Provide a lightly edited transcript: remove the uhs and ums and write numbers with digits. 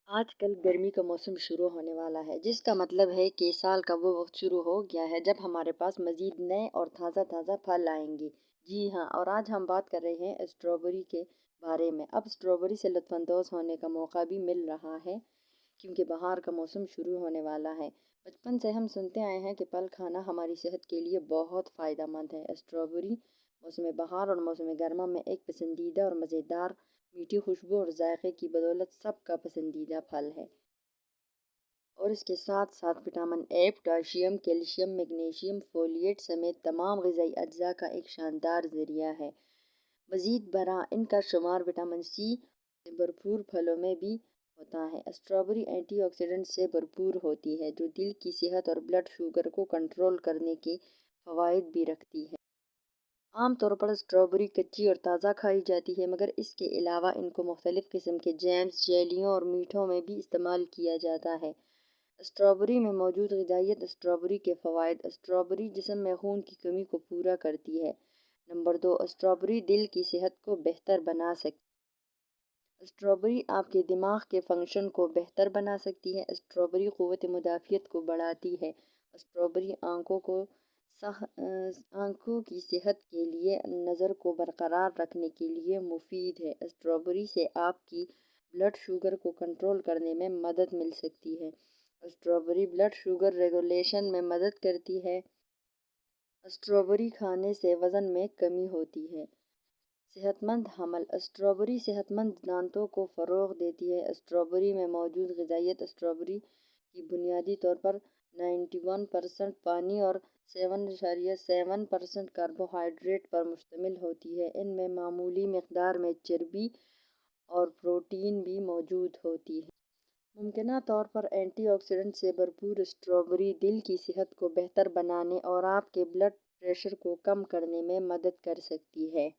آج کل گرمی کا موسم شروع ہونے والا ہے، جس کا مطلب ہے کہ سال کا وہ وقت شروع ہو گیا ہے جب ہمارے پاس مزید نئے اور تازہ تازہ پھل آئیں گے۔ جی ہاں، اور آج ہم بات کر رہے ہیں اسٹرابیری کے بارے میں۔ اب اسٹرابیری سے لطف اندوز ہونے کا موقع بھی مل رہا ہے کیونکہ بہار کا موسم شروع ہونے والا ہے۔ بچپن سے ہم سنتے آئے ہیں کہ پھل کھانا ہماری صحت کے لیے بہت فائدہ مند ہے۔ اسٹرابیری موسم بہار اور موسم گرما میں ایک پسندیدہ اور مزیدار میٹھی خوشبو اور ذائقے کی بدولت سب کا پسندیدہ پھل ہے، اور اس کے ساتھ ساتھ vitamin A, potassium, calcium, magnesium, folate سمیت تمام غذائی اجزاء کا ایک شاندار ذریعہ ہے۔ مزید برآں ان کا شمار وٹامن سی سے بھرپور پھلوں میں بھی ہوتا ہے۔ اسٹرابیری اینٹی آکسیڈنٹ سے بھرپور ہوتی ہے جو دل کی صحت اور بلڈ شوگر کو کنٹرول کرنے کے فوائد بھی رکھتی ہے۔ عام طور پر اسٹرابیری کچی اور تازہ کھائی جاتی ہے، مگر اس کے علاوہ ان کو مختلف قسم کے جیمز، جیلیوں اور میٹھوں میں بھی استعمال کیا جاتا ہے۔ اسٹرابیری میں موجود غذائیت۔ اسٹرابیری کے فوائد۔ اسٹرابیری جسم میں خون کی کمی کو پورا کرتی ہے۔ نمبر 2، اسٹرابیری دل کی صحت کو بہتر بنا سکتی ہے۔ اسٹرابیری آپ کے دماغ کے فنکشن کو بہتر بنا سکتی ہے۔ اسٹرابیری قوت مدافعت کو بڑھاتی ہے۔ اسٹرابیری آنکھوں کی صحت کے لیے نظر کو برقرار رکھنے کے لیے مفید ہے۔ اسٹرابیری سے آپ کی بلڈ شوگر کو کنٹرول کرنے میں مدد مل سکتی ہے۔ اسٹرابیری بلڈ شوگر ریگولیشن میں مدد کرتی ہے۔ اسٹرابیری کھانے سے وزن میں کمی ہوتی ہے۔ صحت مند حمل۔ اسٹرابیری صحت مند دانتوں کو فروغ دیتی ہے۔ اسٹرابیری میں موجود غذائیت۔ اسٹرابیری کی بنیادی طور پر 91% پانی اور 7.7% کاربوہائیڈریٹ پر مشتمل ہوتی ہے۔ ان میں معمولی مقدار میں چربی اور پروٹین بھی موجود ہوتی ہے۔ ممکنہ طور پر اینٹی آکسیڈنٹ سے بھرپور اسٹرابیری دل کی صحت کو بہتر بنانے اور آپ کے بلڈ پریشر کو کم کرنے میں مدد کر سکتی ہے۔